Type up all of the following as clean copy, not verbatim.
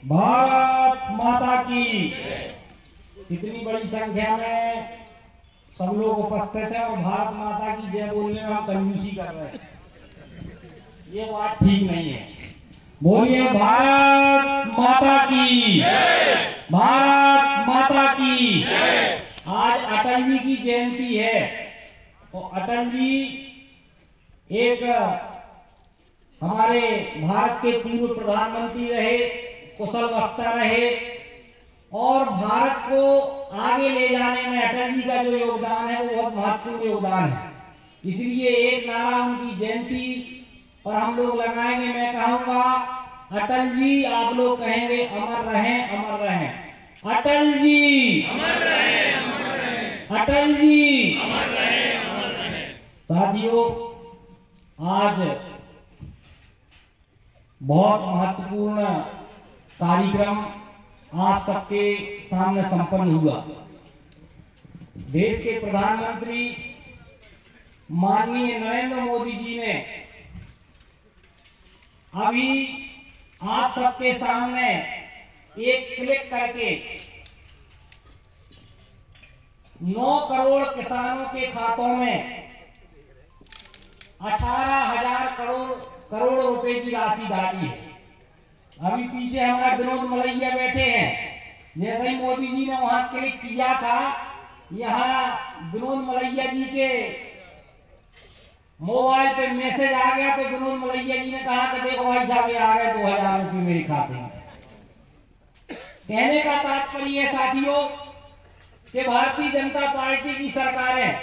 भारत माता की। इतनी बड़ी संख्या में सब लोग उपस्थित हैं और भारत माता की जय बोलने में हम कंजूसी कर रहे हैं, ये बात ठीक नहीं है। बोलिए भारत माता की, भारत माता की। आज अटल जी की जयंती है, तो अटल जी एक हमारे भारत के पूर्व प्रधानमंत्री रहे, कुशल वक्ता रहे और भारत को आगे ले जाने में अटल जी का जो योगदान है वो बहुत महत्वपूर्ण योगदान है। इसलिए एक नारा उनकी जयंती पर हम लोग लगाएंगे। मैं कहूँगा अटल जी, आप लोग कहेंगे अमर रहें, अमर रहें। अटल जी अमर रहें, अमर रहें। अटल जी अमर रहें, अमर रहें। साथियों, आज बहुत महत्वपूर्ण कार्यक्रम आप सबके सामने संपन्न हुआ। देश के प्रधानमंत्री माननीय नरेंद्र मोदी जी ने अभी आप सबके सामने एक क्लिक करके 9 करोड़ किसानों के खातों में 18,000 करोड़ रुपए की राशि डाली है। अभी पीछे हमारा विनोद मलैया बैठे हैं, जैसे ही मोदी जी ने वहां क्लिक किया था, यहाँ विनोद मलैया जी के मोबाइल पे मैसेज आ गया, तो विनोद मलैया जी ने कहा कि देखो भाई साहब, ये आ गए 2,000 रुपये मेरे खाते में। कहने का तात्पर्य है साथियों कि भारतीय जनता पार्टी की सरकारें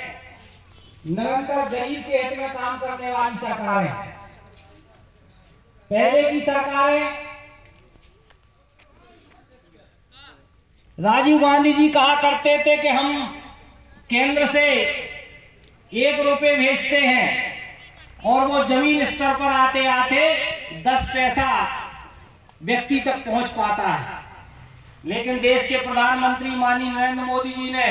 निरंतर गरीब के हित में काम करने वाली सरकारें। पहले की सरकारें, राजीव गांधी जी कहा करते थे कि हम केंद्र से 1 रुपये भेजते हैं और वो जमीन स्तर पर आते आते 10 पैसा व्यक्ति तक पहुंच पाता है। लेकिन देश के प्रधानमंत्री माननीय नरेंद्र मोदी जी ने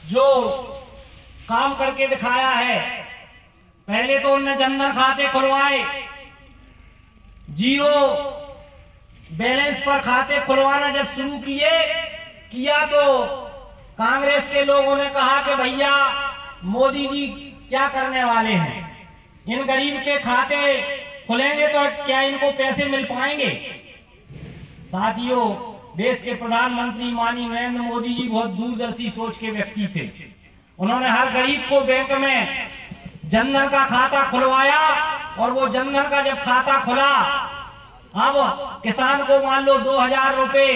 जो काम करके दिखाया है, पहले तो उन्होंने जनधन खाते खुलवाए, 0 बैलेंस पर खाते खुलवाना जब शुरू किया तो कांग्रेस के लोगों ने कहा कि भैया मोदी जी क्या करने वाले हैं, इन गरीब के खाते खुलेंगे तो क्या इनको पैसे मिल पाएंगे। साथियों, देश के प्रधानमंत्री माननीय नरेंद्र मोदी जी बहुत दूरदर्शी सोच के व्यक्ति थे। उन्होंने हर गरीब को बैंक में जनधन का खाता खुलवाया और वो जनधन का जब खाता खुला, अब किसान को मान लो 2,000 रुपए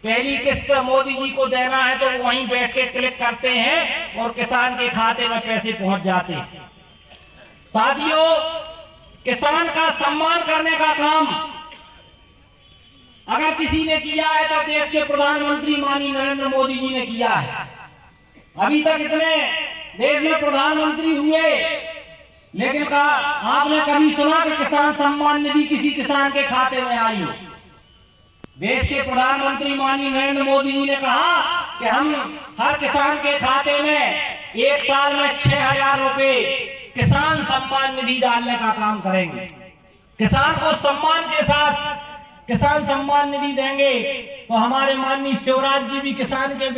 पहली किस्त मोदी जी को देना है तो वो वहीं बैठ के क्लिक करते हैं और किसान के खाते में पैसे पहुंच जाते हैं। साथियों, किसान का सम्मान करने का काम अगर किसी ने किया है तो देश के प्रधानमंत्री माननीय नरेंद्र मोदी जी ने किया है। अभी तक इतने देश में प्रधानमंत्री हुए, लेकिन आपने कभी सुना कि किसान सम्मान निधि किसी किसान के खाते में आई हो? देश के प्रधानमंत्री माननीय नरेंद्र मोदी जी ने कहा कि हम हर किसान के खाते में 1 साल में 6,000 रुपए किसान सम्मान निधि डालने का काम करेंगे। किसान को सम्मान के साथ किसान सम्मान निधि देंगे। तो हमारे माननीय शिवराज जी भी किसान के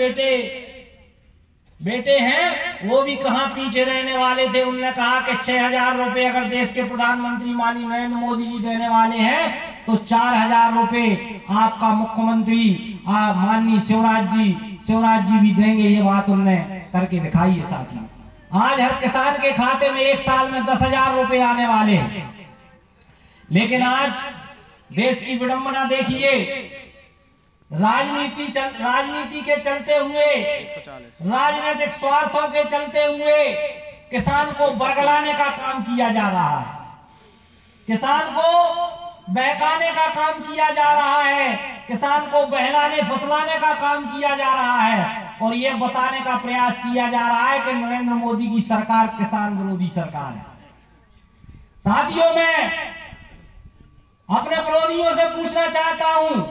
बेटे हैं, वो भी कहां पीछे रहने वाले थे। उन्होंने कहा कि 6,000 रुपए अगर देश के प्रधानमंत्री माननीय नरेंद्र मोदी जी देने वाले हैं तो 4,000 रुपए आपका मुख्यमंत्री माननीय शिवराज जी भी देंगे। ये बात उन्होंने करके दिखाई है। साथियों, आज हर किसान के खाते में 1 साल में 10,000 रुपए आने वाले हैं। लेकिन आज देश की विडंबना देखिए, राजनीति के चलते हुए, राजनीतिक स्वार्थों के चलते हुए किसान को बरगलाने का काम किया जा रहा है, किसान को बहकाने का काम किया जा रहा है, किसान को बहलाने फुसलाने का काम किया जा रहा है और यह बताने का प्रयास किया जा रहा है कि नरेंद्र मोदी की सरकार किसान विरोधी सरकार है। साथियों, मैं अपने विरोधियों से पूछना चाहता हूं,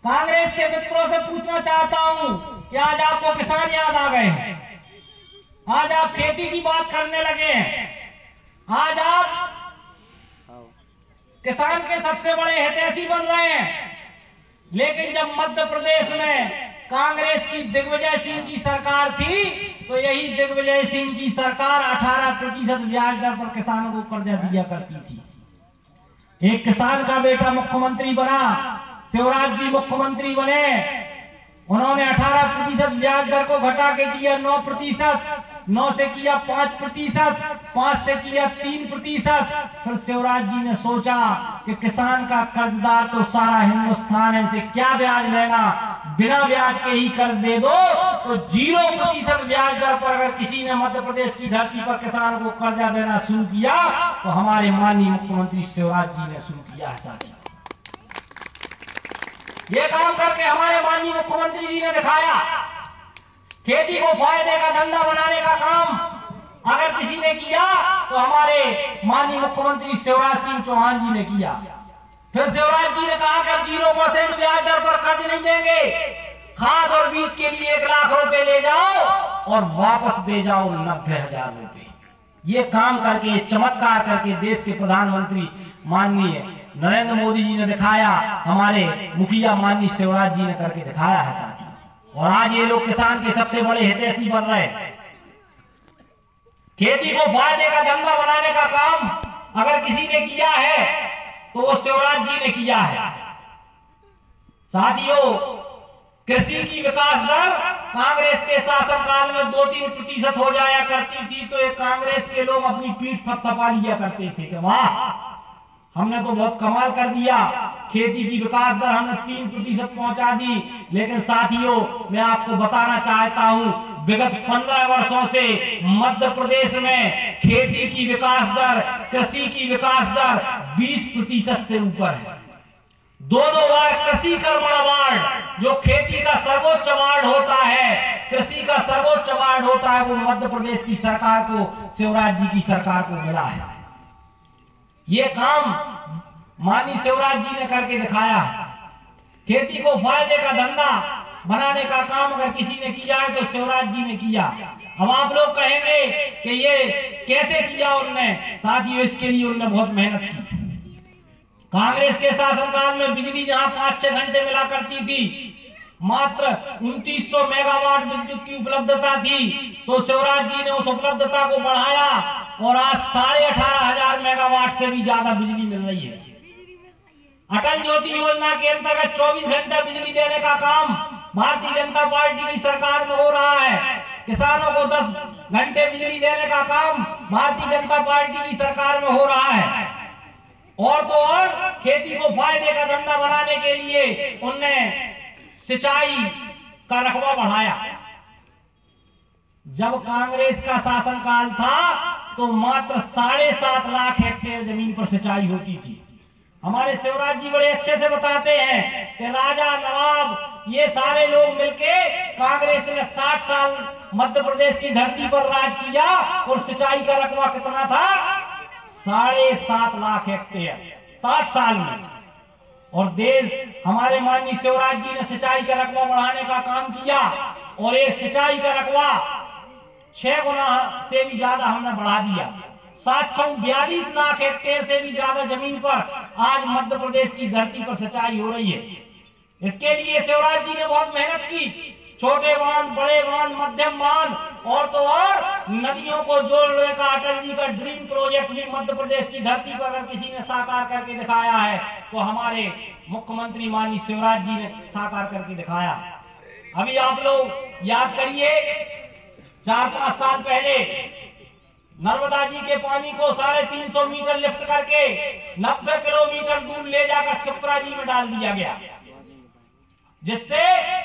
कांग्रेस के मित्रों से पूछना चाहता हूं कि आज आपको किसान याद आ गए हैं? आज आप खेती की बात करने लगे हैं? आज आप किसान के सबसे बड़े हितैषी बन रहे हैं। लेकिन जब मध्य प्रदेश में कांग्रेस की दिग्विजय सिंह की सरकार थी तो यही दिग्विजय सिंह की सरकार 18% ब्याज दर पर किसानों को कर्जा दिया करती थी। एक किसान का बेटा मुख्यमंत्री बना, शिवराज जी मुख्यमंत्री बने, उन्होंने 18% ब्याज दर को घटा के किया 9%, 9 से किया 5%, 5 से किया 3%। फिर शिवराज जी ने सोचा कि किसान का कर्जदार तो सारा हिंदुस्तान है, इसे क्या ब्याज लेना, बिना ब्याज के ही कर्ज दे दो। तो 0% ब्याज दर पर अगर किसी ने मध्य प्रदेश की धरती पर किसान को कर्जा देना शुरू किया तो हमारे माननीय मुख्यमंत्री शिवराज जी ने शुरू किया है साथी। ये काम करके हमारे माननीय मुख्यमंत्री जी ने दिखाया। खेती को फायदे का धंधा बनाने का काम अगर किसी ने किया तो हमारे माननीय मुख्यमंत्री शिवराज सिंह चौहान जी ने किया। फिर शिवराज जी ने कहा कि 0% ब्याज दर पर कर्ज नहीं देंगे, खाद और बीज के लिए 1 लाख रुपए ले जाओ और वापस दे जाओ 90,000 रुपए। ये काम करके, चमत्कार करके देश के प्रधानमंत्री माननीय नरेंद्र मोदी जी ने दिखाया, हमारे मुखिया माननीय शिवराज जी ने करके दिखाया है साथी। और आज ये लोग किसान के सबसे बड़े हितैषी बन रहे हैं। खेती को फायदे का धंधा बनाने का काम अगर किसी ने किया है तो वो शिवराज जी ने किया है साथियों। कृषि की विकास दर कांग्रेस के शासनकाल में 2-3% हो जाया करती थी तो ये कांग्रेस के लोग अपनी पीठ थपथपा लिया करते थे कि वाह हमने तो बहुत कमाल कर दिया, खेती की विकास दर हमने 3% पहुंचा दी। लेकिन साथियों मैं आपको बताना चाहता हूं, विगत 15 वर्षों से मध्य प्रदेश में खेती की विकास दर, कृषि की विकास दर 20% से ऊपर है। 2 बार कृषि कर्मण अवार्ड, जो खेती का सर्वोच्च अवार्ड होता है, कृषि का सर्वोच्च अवार्ड होता है, वो मध्य प्रदेश की सरकार को, शिवराज जी की सरकार को मिला है। ये काम माननीय शिवराज जी ने करके दिखाया है। खेती को फायदे का धंधा बनाने का काम अगर किसी ने किया है तो शिवराज जी ने किया। अब आप लोग कहेंगे कि ये कैसे किया उनने, साथियों इसके लिए उनने बहुत मेहनत की। कांग्रेस के शासनकाल में बिजली जहां 5-6 घंटे मिला करती थी, मात्र 2900 मेगावाट विद्युत की उपलब्धता थी, तो शिवराज जी ने उस उपलब्धता को बढ़ाया और आज 18,500 मेगावाट से भी ज्यादा बिजली मिल रही है। अटल ज्योति योजना के अंतर्गत 24 घंटा बिजली देने का काम भारतीय जनता पार्टी की सरकार में हो रहा है। किसानों को 10 घंटे बिजली देने का काम भारतीय जनता पार्टी की सरकार में हो रहा है। और तो और खेती को फायदे का धंधा बनाने के लिए उनने सिंचाई का रकबा बढ़ाया। जब कांग्रेस का शासनकाल था तो मात्र 7.5 लाख हेक्टेयर जमीन पर सिंचाई होती थी। हमारे शिवराज जी बड़े अच्छे से बताते हैं कि राजा नवाब ये सारे लोग मिलके कांग्रेस ने 60 साल मध्य प्रदेश की धरती पर राज किया और सिंचाई का रकबा कितना था? 7.5 लाख हेक्टेयर 60 साल में। और देश हमारे माननीय शिवराज जी ने सिंचाई का रकबा बढ़ाने का काम किया और ये सिंचाई का रकबा 6 गुना से भी ज्यादा हमने बढ़ा दिया। 742 लाख हेक्टेयर से भी ज्यादा जमीन पर आज मध्य प्रदेश की धरती पर सिंचाई हो रही है। इसके लिए शिवराज जी ने बहुत मेहनत की। छोटे बांध, बड़े बांध, मध्यम बांध और तो और नदियों को जोड़ने का अटल जी का ड्रीम प्रोजेक्ट भी मध्य प्रदेश की धरती पर अगर किसी ने साकार करके दिखाया है तो हमारे मुख्यमंत्री माननीय शिवराज जी ने साकार करके दिखाया है। अभी आप लोग याद करिए 4-5 साल पहले नर्मदा जी के पानी को 350 मीटर लिफ्ट करके 90 किलोमीटर दूर ले जाकर छिप्रा जी में डाल दिया गया, जिससे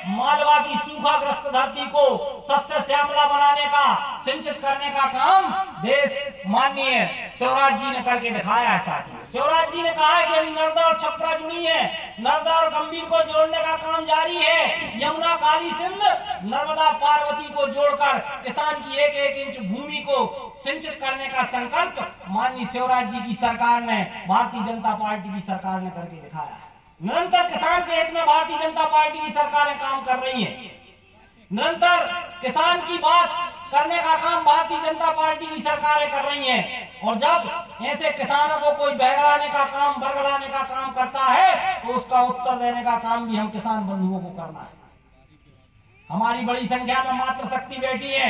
मालवा की सूखाग्रस्त धरती को सस्य श्यामला बनाने का, सिंचित करने का काम देश माननीय शिवराज जी ने करके दिखाया है। साथियों शिवराज जी ने कहा है कि अभी नर्मदा और छपरा जुड़ी है, नर्मदा और गंभीर को जोड़ने का काम जारी है। यमुना, काली, सिंध, नर्मदा, पार्वती को जोड़कर किसान की 1-1 इंच भूमि को सिंचित करने का संकल्प माननीय शिवराज जी की सरकार ने, भारतीय जनता पार्टी की सरकार ने करके दिखाया है। निरंतर किसान के हित में भारतीय जनता पार्टी की सरकारें काम कर रही हैं। निरंतर किसान की बात करने का काम भारतीय जनता पार्टी की सरकारें कर रही हैं। और जब ऐसे किसानों को कोई बहलाने का काम, बरगलाने का काम करता है तो उसका उत्तर देने का काम भी हम किसान बंधुओं को करना है। हमारी बड़ी संख्या में मातृशक्ति बैठी है,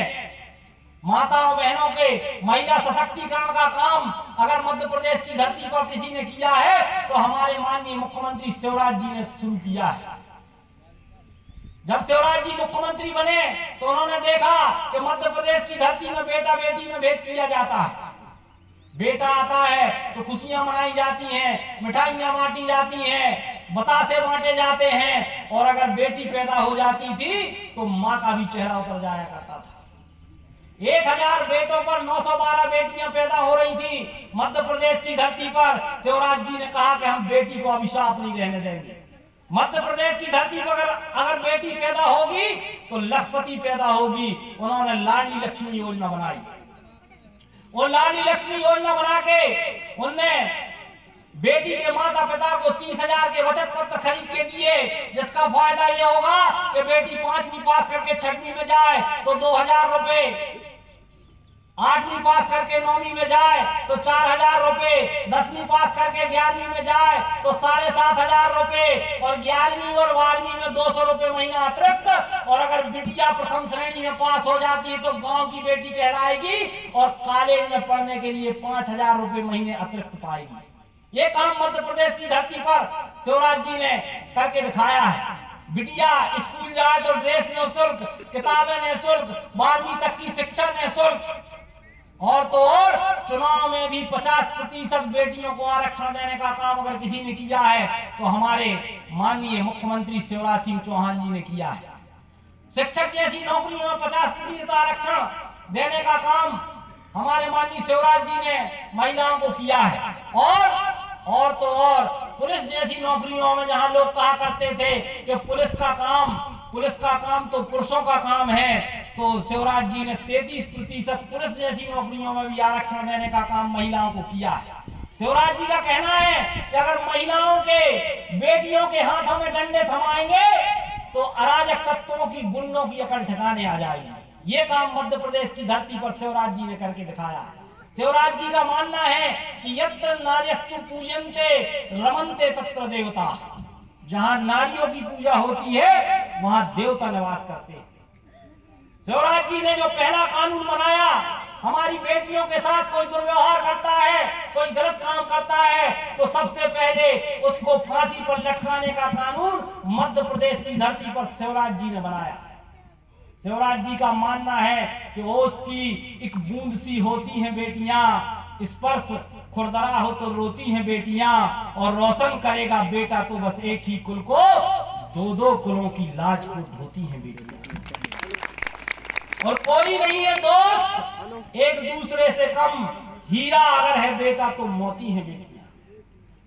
माताओं बहनों के महिला सशक्तिकरण का काम अगर मध्य प्रदेश की धरती पर किसी ने किया है तो हमारे माननीय मुख्यमंत्री शिवराज जी ने शुरू किया है। जब शिवराज जी मुख्यमंत्री बने तो उन्होंने देखा कि मध्य प्रदेश की धरती में बेटा बेटी में भेद किया जाता है। बेटा आता है तो खुशियां मनाई जाती हैं, मिठाइयां बांटी जाती हैं, बतासे बांटे जाते हैं, और अगर बेटी पैदा हो जाती थी तो माँ का भी चेहरा उतर जाया करता था। 1000 बेटों पर 912 बेटियां पैदा हो रही थी मध्य प्रदेश की धरती पर। शिवराज जी ने कहा कि हम बेटी को अभिशाप नहीं रहने देंगे। मध्य प्रदेश की धरती पर अगर बेटी पैदा होगी तो लखपति पैदा होगी। उन्होंने लाडली लक्ष्मी योजना बनाई और लाडली लक्ष्मी योजना बना के उनने बेटी के माता पिता को 30,000 के बचत पत्र खरीद के दिए, जिसका फायदा यह होगा कि बेटी 5वीं पास करके 6वीं में जाए तो 2,000 रुपए, 8वीं पास करके 9वीं में जाए तो 4,000 रुपए, 10वीं पास करके 11वीं में जाए तो 7,500 रुपए, और 11वीं और 12वीं में 200 रुपए महीना अतिरिक्त। और अगर बिटिया प्रथम श्रेणी में पास हो जाती है तो गांव की बेटी कहलाएगी और कॉलेज में पढ़ने के लिए 5,000 रुपए महीने अतिरिक्त पाएगी। ये काम मध्य प्रदेश की धरती पर शिवराज जी ने करके दिखाया है। बिटिया स्कूल जाए तो ड्रेस निःशुल्क, किताबें निःशुल्क, 12वीं तक की शिक्षा निःशुल्क, और तो और चुनाव में भी 50% बेटियों को आरक्षण देने का काम अगर किसी ने किया है तो हमारे माननीय मुख्यमंत्री शिवराज सिंह चौहान जी ने किया है। शिक्षक जैसी नौकरियों में 50% आरक्षण देने का काम हमारे माननीय शिवराज जी ने महिलाओं को किया है। और तो और पुलिस जैसी नौकरियों में जहां लोग कहा करते थे कि पुलिस का काम तो पुरुषों का काम है, तो शिवराज जी ने 33% पुलिस जैसी नौकरियों में भी आरक्षण देने का काम महिलाओं को किया है। शिवराज जी का कहना है कि अगर महिलाओं के, बेटियों के हाथों में डंडे थमाएंगे तो अराजक तत्वों की, गुंडों की अकड़ ठिकाने आ जाएगी। ये काम मध्य प्रदेश की धरती पर शिवराज जी ने करके दिखाया है। शिवराज जी का मानना है कि यत्र नार्यस्तु पूजन्ते रमन्ते तत्र देवता, जहां नारियों की पूजा होती है वहां देवता निवास करते हैं। शिवराज जी ने जो पहला कानून बनाया, हमारी बेटियों के साथ कोई दुर्व्यवहार करता है, कोई गलत काम करता है तो सबसे पहले उसको फांसी पर लटकाने का कानून मध्य प्रदेश की धरती पर शिवराज जी ने बनाया। शिवराज जी का मानना है कि ओस की एक बूंद सी होती हैं बेटियां, स्पर्श खुरदरा हो तो रोती हैं बेटियां, और रोशन करेगा बेटा तो बस एक ही कुल को, 2-2 कुलों की लाज को धोती हैं बेटियां। और कोई नहीं है दोस्त एक दूसरे से कम, हीरा अगर है बेटा तो मोती है बेटियां।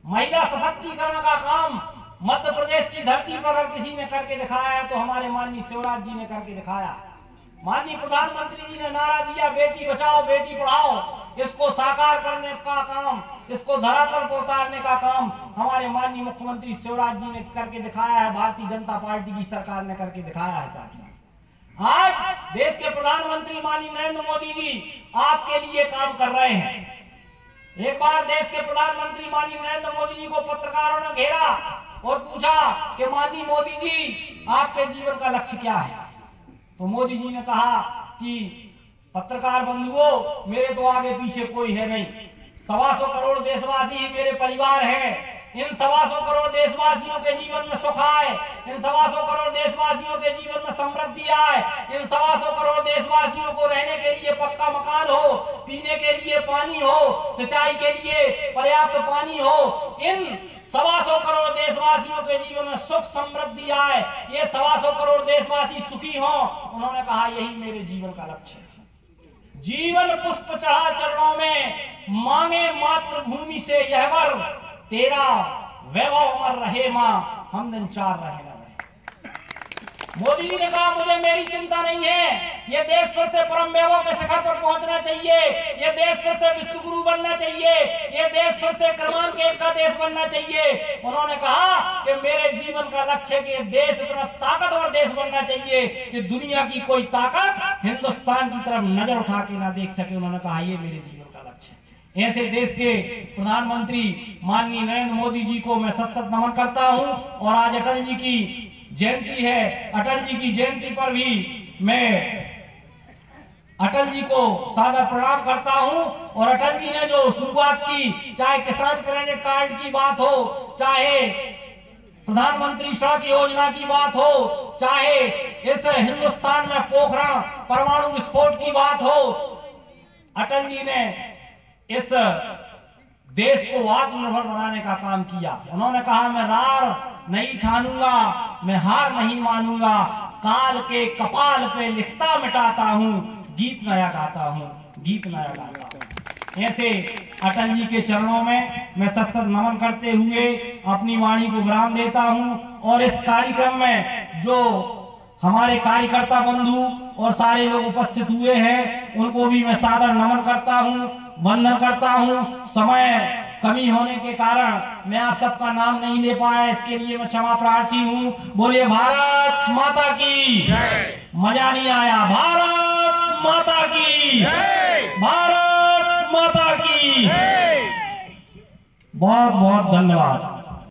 महिला सशक्तिकरण का काम मध्य प्रदेश की धरती पर अगर किसी ने करके दिखाया है तो हमारे माननीय शिवराज जी ने करके दिखाया है। माननीय प्रधानमंत्री जी ने नारा दिया बेटी बचाओ बेटी पढ़ाओ, इसको साकार करने का काम, इसको धरातल पर उतारने का काम हमारे माननीय मुख्यमंत्री शिवराज जी ने करके दिखाया है। भारतीय जनता पार्टी की सरकार ने करके दिखाया है। साथियों, आज देश के प्रधानमंत्री माननीय नरेंद्र मोदी जी आपके लिए काम कर रहे हैं। एक बार देश के प्रधानमंत्री माननीय नरेंद्र मोदी जी को पत्रकारों ने घेरा और पूछा कि माननीय मोदी जी आपके जीवन का लक्ष्य क्या है। तो मोदी जी ने कहा कि पत्रकार बंधुओं, मेरे तो आगे पीछे कोई है नहीं, 125 करोड़ देशवासी ही मेरे परिवार हैं। इन 125 करोड़ देशवासियों के जीवन में सुख आए, इन 125 करोड़ देशवासियों के जीवन में समृद्धि आए, इन 125 करोड़ देशवासियों को रहने के लिए पक्का मकान हो, पीने के लिए पानी हो, सिंचाई के लिए पर्याप्त पानी हो, इन 125 करोड़ देशवासियों के जीवन में सुख समृद्धि आए, ये 125 करोड़ देशवासी सुखी हों। उन्होंने कहा यही मेरे जीवन का लक्ष्य है। जीवन पुष्प चढ़ा चरणों में, मांगे मातृभूमि से यह वर, तेरा वैभव अमर रहे मां, हम दिन 4 रहे न रहे। मोदी जी ने कहा मुझे मेरी चिंता नहीं है, ये देश फिर से परम वैभव के शिखर पर पहुंचना चाहिए, ये देश फिर से विश्व गुरु बनना चाहिए, ये देश फिर से क्रमांक 1 का देश बनना चाहिए। उन्होंने कहा कि मेरे जीवन का लक्ष्य है कि देश इतना ताकतवर देश बनना चाहिए कि दुनिया की कोई ताकत हिंदुस्तान की तरफ नजर उठा के ना देख सके। उन्होंने कहा ये मेरे जीवन का लक्ष्य है। ऐसे देश के प्रधानमंत्री माननीय नरेंद्र मोदी जी को मैं सत सत नमन करता हूं। और आज अटल जी की जयंती है, अटल जी की जयंती पर भी मैं अटल जी को सादर प्रणाम करता हूं। और अटल जी ने जो शुरुआत की, चाहे किसान क्रेडिट कार्ड की बात हो, चाहे प्रधानमंत्री सड़क योजना की बात हो, चाहे इस हिंदुस्तान में पोखरण परमाणु विस्फोट की बात हो, अटल जी ने इस देश को आत्मनिर्भर बनाने का काम किया। उन्होंने कहा मैं रार नहीं ठानूंगा, मैं हार नहीं मानूंगा, काल के कपाल पे लिखता मिटाता हूं, गीत नया गाता हूं, गीत नया गाता हूं। ऐसे अटल जी के चरणों में मैं सत सत नमन करते हुए अपनी वाणी को विराम देता हूं। और इस कार्यक्रम में जो हमारे कार्यकर्ता बंधु और सारे लोग उपस्थित हुए हैं, उनको भी मैं सादर नमन करता हूं, वंदन करता हूं। समय कमी होने के कारण मैं आप सबका नाम नहीं ले पाया, इसके लिए मैं क्षमा प्रार्थी हूं। बोलिए भारत माता की, मजा नहीं आया, भारत माता की, भारत माता की। बहुत बहुत धन्यवाद।